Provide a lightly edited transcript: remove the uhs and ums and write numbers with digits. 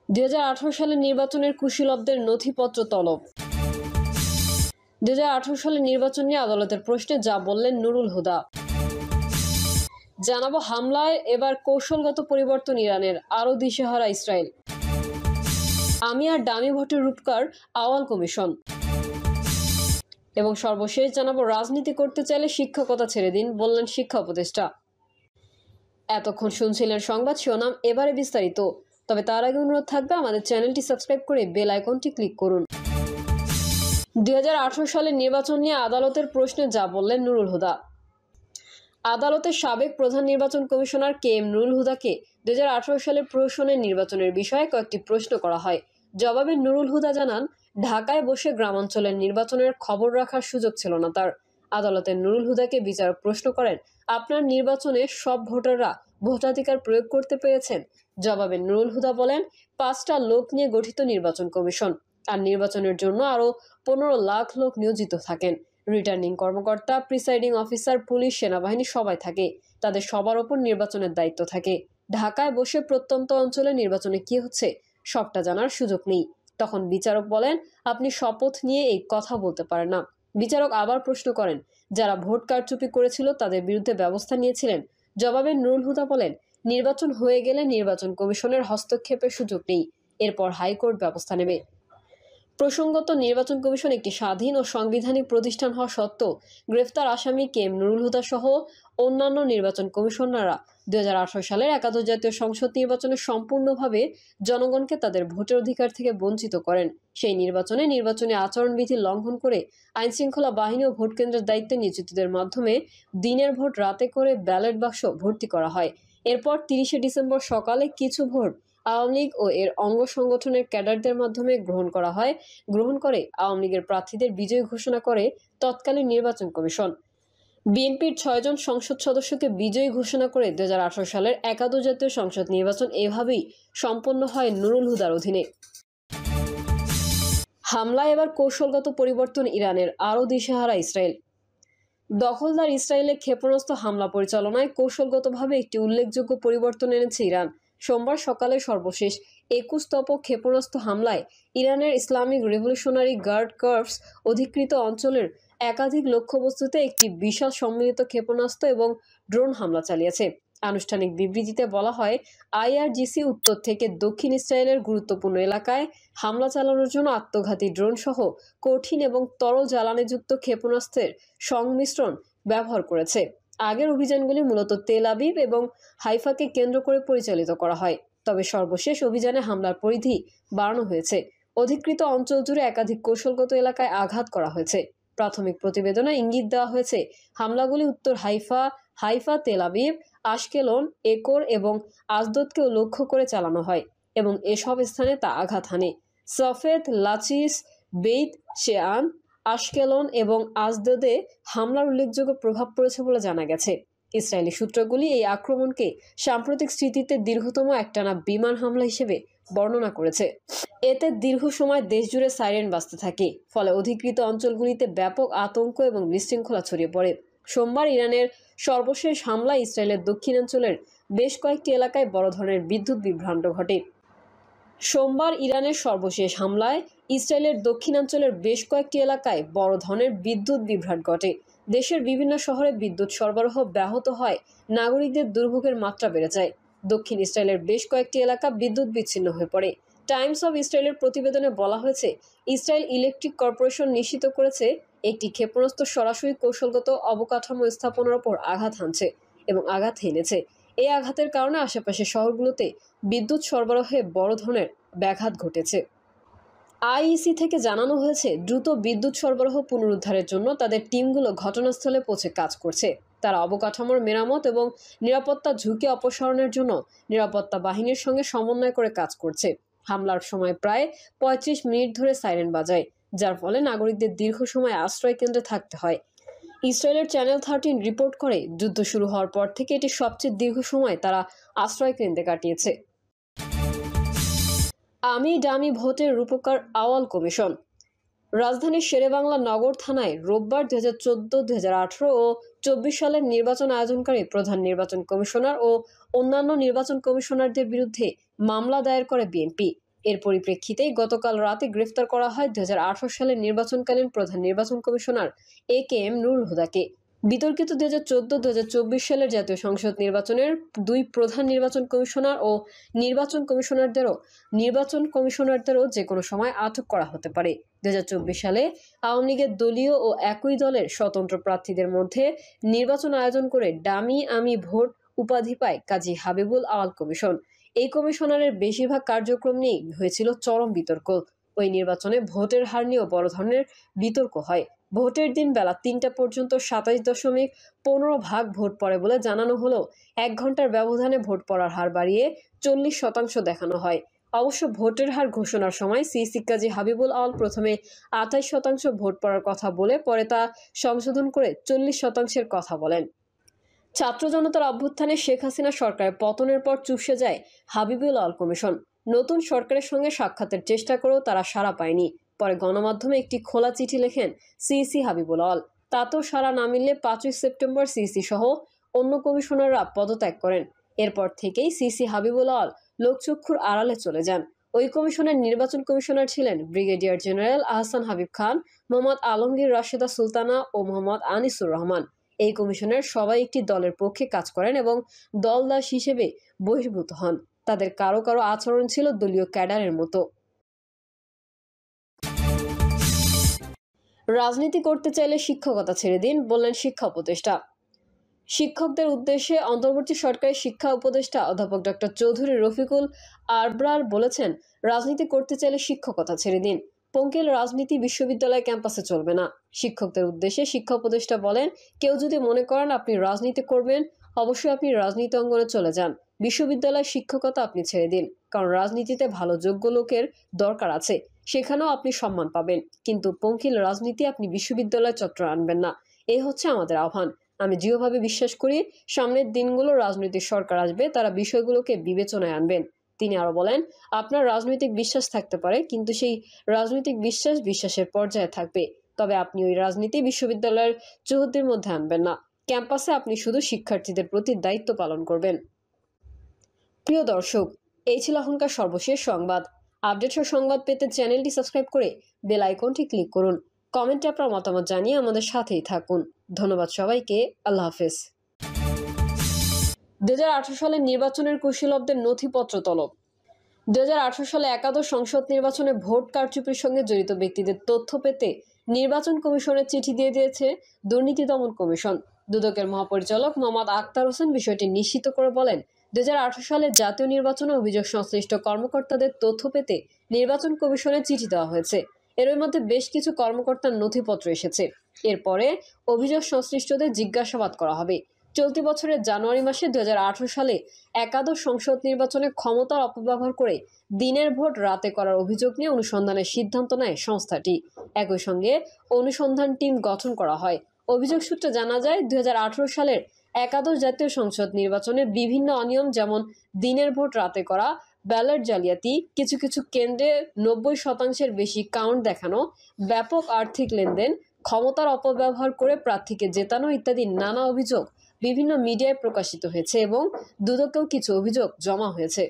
2018 সালের নির্বাচনের কুশীলবদের নথিপত্র তলব। 2018 সালের নির্বাচন নিয়ে আদালতের প্রশ্নে যা বললেন নুরুল হুদা। জানাবো হামলায় এবার কৌশলগত পরিবর্তন ইরানের, আরও দিশেহারা ইসরায়েল। আমি আর ডামি ভোটের রূপকার আওয়াল কমিশন। এবং সর্বশেষ জানাবো রাজনীতি করতে চাইলে শিক্ষকতা ছেড়ে দিন, বললেন শিক্ষা উপদেষ্টা। এতক্ষণ শুনছিলেন সংবাদ শিরোনাম, এবারে বিস্তারিত। তবে তার আগে অনুরোধ থাকবে আমাদের চ্যানেলটি সাবস্ক্রাইব করে বেল আইকনটি ক্লিক করুন। 2018 সালের নির্বাচন নিয়ে আদালতের প্রশ্নে যা বললেন নুরুল হুদা। আদালতের সাবেক প্রধান নির্বাচন কমিশনার KM নুরুল হুদাকে 2018 সালের প্রহসনের নির্বাচনের বিষয়ে কয়েকটি প্রশ্ন করা হয়। জবাবে নুরুল হুদা জানান, ঢাকায় বসে গ্রামাঞ্চলের নির্বাচনের খবর রাখার সুযোগ ছিল না তার। আদালতে নুরুল হুদাকে বিচারক প্রশ্ন করেন, আপনার নির্বাচনে সব ভোটাররা ভোটাধিকার প্রয়োগ করতে পেরেছেন? জবাবে নুরুল হুদা বলেন, 5টা লোক নিয়ে গঠিত নির্বাচন কমিশন, আর নির্বাচনের জন্য আরও 15 লাখ লোক নিয়োজিত থাকেন। রিটার্নিং কর্মকর্তা, প্রিসাইডিং অফিসার, পুলিশ, সেনাবাহিনী সবাই থাকে। তাদের সবার ওপর নির্বাচনের দায়িত্ব থাকে। ঢাকায় বসে প্রত্যন্ত অঞ্চলে নির্বাচনে কি হচ্ছে সবটা জানার সুযোগ নেই। তখন বিচারক বলেন, আপনি শপথ নিয়ে এই কথা বলতে পারেন না। বিচারক আবার প্রশ্ন করেন, যারা ভোট কারচুপি করেছিল তাদের বিরুদ্ধে ব্যবস্থা নিয়েছিলেন? জবাবে নুরুল হুদা বলেন, নির্বাচন হয়ে গেলে নির্বাচন কমিশনের হস্তক্ষেপের সুযোগ নেই, এরপর হাইকোর্ট ব্যবস্থা নেবে। প্রসঙ্গত, নির্বাচন কমিশন একটি স্বাধীন ও সাংবিধানিক প্রতিষ্ঠান হওয়া সত্ত্বেও গ্রেফতার আসামি KM নুরুল হুদা সহ অন্যান্য নির্বাচন কমিশনাররা 2018 সালের একাদশ জাতীয় সংসদ নির্বাচনে সম্পূর্ণভাবে জনগণকে তাদের ভোটের অধিকার থেকে বঞ্চিত করেন। সেই নির্বাচনী আচরণবিধি লঙ্ঘন করে আইনশৃঙ্খলা বাহিনী ও ভোট কেন্দ্রের দায়িত্বে নিয়োজিতদের মাধ্যমে দিনের ভোট রাতে করে ব্যালট বাক্স ভর্তি করা হয়। এরপর 30 ডিসেম্বর সকালে কিছু ভোট আওয়ামী লীগ ও এর অঙ্গ সংগঠনের ক্যাডারদের মাধ্যমে গ্রহণ করে আওয়ামী লীগের প্রার্থীদের বিজয়ী ঘোষণা করে তৎকালীন নির্বাচন কমিশন। বিএনপির 6 জন সংসদ সদস্যকে বিজয়ী ঘোষণা করে 2018 সালের একাদশ জাতীয় সংসদ নির্বাচন এভাবেই সম্পন্ন হয় নুরুল হুদার অধীনে। হামলায় এবার কৌশলগত পরিবর্তন ইরানের, আরও দিশেহারা ইসরায়েল। দখলদার ইসরায়েলে ক্ষেপণাস্ত্র হামলা পরিচালনায় কৌশলগতভাবে একটি উল্লেখযোগ্য পরিবর্তন এনেছে ইরান। সোমবার সকালে সর্বশেষ 21তম ক্ষেপণাস্ত্র হামলায় ইরানের ইসলামিক রেভলিউশনারি গার্ড কর্পস অধিকৃত অঞ্চলের একাধিক লক্ষ্যবস্তুতে একটি বিশাল সম্মিলিত ক্ষেপণাস্ত্র এবং ড্রোন হামলা চালিয়েছে। আনুষ্ঠানিক বিবৃতিতে বলা হয়, IRGC উত্তর থেকে দক্ষিণ ইসরায়েলের গুরুত্বপূর্ণ এলাকায় হামলা চালানোর জন্য আত্মঘাতী ড্রোন সহ কঠিন এবং তরল জ্বালানিযুক্ত ক্ষেপণাস্ত্রের সংমিশ্রণ ব্যবহার করেছে। আগের অভিযানগুলি মূলত তেল আবিব এবং হাইফাকে কেন্দ্র করে পরিচালিত করা হয়, তবে সর্বশেষ অভিযানে হামলার পরিধি বাড়ানো হয়েছে। অধিকৃত অঞ্চল জুড়ে একাধিক কৌশলগত এলাকায় আঘাত করা হয়েছে। প্রাথমিক প্রতিবেদনে ইঙ্গিত দেওয়া হয়েছে, হামলাগুলি উত্তর Haifa, Tel Aviv, Ashkelon, acre এবং আজদদকেও লক্ষ্য করে চালানো হয় এবং এসব স্থানে তা আঘাত হানে। সফেদ, লাচিস, বেইত শেআন, আশকেলন এবং আজদদে হামলার উল্লেখযোগ্য প্রভাব পড়েছে বলে জানা গেছে। ইসরায়েলি সূত্রগুলি এই আক্রমণকে সাম্প্রতিক স্মৃতিতে দীর্ঘতম একটানা বিমান হামলা হিসেবে বর্ণনা করেছে। এতে দীর্ঘ সময় দেশজুড়ে সাইরেন বাজতে থাকে, ফলে অধিকৃত অঞ্চলগুলিতে ব্যাপক আতঙ্ক এবং বিশৃঙ্খলা ছড়িয়ে পড়ে। সোমবার ইরানের সর্বশেষ হামলায় ইসরায়েলের দক্ষিণাঞ্চলের বেশ কয়েকটি এলাকায় বড় ধরনের বিদ্যুৎ বিভ্রাট ঘটে। দেশের বিভিন্ন শহরে বিদ্যুৎ সরবরাহ ব্যাহত হয়, নাগরিকদের দুর্ভোগের মাত্রা বেড়ে যায়। দক্ষিণ ইসরায়েলের বেশ কয়েকটি এলাকা বিদ্যুৎ বিচ্ছিন্ন হয়ে পড়ে। টাইমস অব ইসরায়েলের প্রতিবেদনে বলা হয়েছে, ইসরায়েল ইলেকট্রিক কর্পোরেশন নিশ্চিত করেছে একটি ক্ষেপণাস্ত্র সরাসরি কৌশলগত অবকাঠামো স্থাপনার ওপর আঘাত হেনেছে। এই আঘাতের কারণে আশেপাশের শহরগুলোতে বিদ্যুৎ সরবরাহে বড় ধরনের ব্যাঘাত ঘটেছে। IEC থেকে জানানো হয়েছে, দ্রুত বিদ্যুৎ সরবরাহ পুনরুদ্ধারের জন্য তাদের টিমগুলো ঘটনাস্থলে পৌঁছে কাজ করছে। তারা অবকাঠামোর মেরামত এবং নিরাপত্তা ঝুঁকি অপসারণের জন্য নিরাপত্তা বাহিনীর সঙ্গে সমন্বয় করে কাজ করছে। হামলার সময় প্রায় 35 মিনিট ধরে সাইরেন বাজায়, যার ফলে নাগরিকদের দীর্ঘ সময় আশ্রয় কেন্দ্রে থাকতে হয়। ইসরায়েলের চ্যানেল 13 রিপোর্ট করে, যুদ্ধ শুরু হওয়ার পর থেকে এটি সবচেয়ে দীর্ঘ সময় তারা আশ্রয় কেন্দ্রে কাটিয়েছে। আমি ডামি ভোটের রূপকার আওয়াল কমিশন। রাজধানীর শেরেবাংলা নগর থানায় রোববার 2014, 2018 ও 24 সালের নির্বাচন আয়োজনকারী প্রধান নির্বাচন কমিশনার ও অন্যান্য নির্বাচন কমিশনারদের বিরুদ্ধে মামলা দায়ের করে বিএনপি। এর পরিপ্রেক্ষিতেই গতকাল রাতে গ্রেফতার করা হয় 2018 সালের নির্বাচনকালীন প্রধান নির্বাচন কমিশনার AKM নুরুল হুদাকে। বিতর্কিত 2014-2024 সালের জাতীয় সংসদ নির্বাচনের দুই প্রধান নির্বাচন কমিশনার ও নির্বাচন কমিশনারদেরও যে কোনো সময় আটক করা হতে পারে। 2024 সালে আওয়ামী লীগের দলীয় ও একই দলের স্বতন্ত্র প্রার্থীদের মধ্যে নির্বাচন আয়োজন করে ডামি আমি ভোট উপাধি পায় কাজী হাবিবুল আওয়াল কমিশন। এই কমিশনারের বেশিরভাগ কার্যক্রম নিয়ে হয়েছিল চরম বিতর্ক। ওই নির্বাচনে ভোটের হার নিয়েও বড় ধরনের বিতর্ক হয়। ভোটের দিন বেলা 3টা পর্যন্ত 27.15% ভোট পড়ে বলে জানানো হলেও 1 ঘন্টার ব্যবধানে ভোট পড়ার হার বাড়িয়ে 40% দেখানো হয়। অবশ্য ভোটের হার ঘোষণার সময় সিইসি কাজী হাবিবুল আওয়াল প্রথমে 28% ভোট পড়ার কথা বলে পরে তা সংশোধন করে 40%-এর কথা বলেন। ছাত্র জনতার অভ্যুত্থানে শেখ হাসিনা সরকারের পতনের পর চুপসে যায় হাবিবুল আওয়াল কমিশন। নতুন সরকারের সঙ্গে সাক্ষাতের চেষ্টা করেও তারা সাড়া পায়নি। পরে গণমাধ্যমে একটি খোলা চিঠি লেখেন সিইসি হাবিবুল আওয়াল। তাতেও সাড়া না মিললে 5ই সেপ্টেম্বর সিইসি সহ অন্য কমিশনাররা পদত্যাগ করেন। এরপর থেকেই সিইসি হাবিবুল আওয়াল লোকচক্ষুর আড়ালে চলে যান। ওই কমিশনের নির্বাচন কমিশনার ছিলেন ব্রিগেডিয়ার জেনারেল আহসান হাবিব খান, মোহাম্মদ আলমগীর রাশেদা সুলতানা ও মোহাম্মদ আনিসুর রহমান। এই কমিশনের সবাই একটি দলের পক্ষে কাজ করেন এবং দলদাস হিসেবে বহির্ভূত হন। তাদের কারো কারো আচরণ ছিল দলীয় ক্যাডারের মতো। রাজনীতি করতে চাইলে শিক্ষকতা ছেড়ে দিন, বললেন শিক্ষা উপদেষ্টা। শিক্ষকদের উদ্দেশ্যে অন্তর্বর্তী সরকারের শিক্ষা উপদেষ্টা অধ্যাপক ডক্টর চৌধুরী রফিকুল আরব্রার বলেছেন, রাজনীতি করতে চাইলে শিক্ষকতা ছেড়ে দিন। পঙ্কিল রাজনীতি বিশ্ববিদ্যালয় ক্যাম্পাসে চলবে না। শিক্ষকদের উদ্দেশ্যে শিক্ষা উপদেষ্টা বলেন, কেউ যদি মনে করেন আপনি রাজনীতি করবেন, অবশ্যই আপনি রাজনীতি অঙ্গনে চলে যান। বিশ্ববিদ্যালয় শিক্ষকতা আপনি ছেড়ে দিন, কারণ রাজনীতিতে ভালো যোগ্য লোকের দরকার আছে, সেখানেও আপনি সম্মান পাবেন। কিন্তু পঙ্কিল রাজনীতি আপনি বিশ্ববিদ্যালয় চত্বরে আনবেন না। এই হচ্ছে আমাদের আহ্বান। আমি দৃঢ়ভাবে বিশ্বাস করি সামনের দিনগুলো রাজনৈতিক সরকার আসবে, তারা বিষয়গুলোকে বিবেচনায় আনবেন। তিনি আরো বলেন, আপনার রাজনৈতিক বিশ্বাস থাকতে পারে, কিন্তু সেই রাজনৈতিক বিশ্বাসের পর্যায়ে থাকবে। তবে আপনি ওই রাজনীতি বিশ্ববিদ্যালয়ের চৌহদ্দির মধ্যে আনবেন না। ক্যাম্পাসে আপনি শুধু শিক্ষার্থীদের প্রতি দায়িত্ব পালন করবেন। প্রিয় দর্শক, এই ছিল এখনকার সর্বশেষ সংবাদ। আপডেট সংবাদ পেতে চ্যানেলটি সাবস্ক্রাইব করে বেল আইকনটি ক্লিক করুন। কমেন্টে আপনার মতামত জানিয়ে আমাদের সাথেই থাকুন। ধন্যবাদ সবাইকে। আল্লাহ হাফেজ। 2018 সালের নির্বাচনের কুশীলবদের নথিপত্র তলব। 2018 সালে একাদশ সংসদ নির্বাচনে ভোট কারচুপির সঙ্গে জড়িত ব্যক্তিদের তথ্য পেতে নির্বাচন কমিশনের চিঠি দিয়ে দিয়েছে দুর্নীতি দমন কমিশন। দুদকের মহাপরিচালক মোহাম্মদ আক্তার হোসেন বিষয়টি নিশ্চিত করে বলেন, 2018 সালে জাতীয় নির্বাচনে অভিযোগ সংশ্লিষ্ট কর্মকর্তাদের তথ্য পেতে নির্বাচন কমিশনে চিঠি দেওয়া হয়েছে। এর মধ্যে বেশ কিছু কর্মকর্তার নথিপত্র এসেছে। এরপরে অভিযোগ সংশ্লিষ্টদের জিজ্ঞাসাবাদ করা হবে। চলতি বছরের জানুয়ারি মাসে 2018 সালে একাদশ সংসদ নির্বাচনে ক্ষমতার অপব্যবহার করে দিনের ভোট রাতে করার অভিযোগ নিয়ে অনুসন্ধানের সিদ্ধান্ত নেয় সংস্থাটি। একই সঙ্গে অনুসন্ধান টিম গঠন করা হয়। অভিযোগ সূত্রে জানা যায়, 2018 সালের একাদশ জাতীয় সংসদ নির্বাচনে বিভিন্ন অনিয়ম, যেমন দিনের ভোট রাতে করা, ব্যালট জালিয়াতি, কিছু কিছু কেন্দ্রে 90% বেশি কাউন্ট দেখানো, ব্যাপক আর্থিক লেনদেন, ক্ষমতার অপব্যবহার করে প্রার্থীকে জেতানো ইত্যাদি নানা অভিযোগ বিভিন্ন মিডিয়ায় প্রকাশিত হয়েছে এবং দুদকেও কিছু অভিযোগ জমা হয়েছে।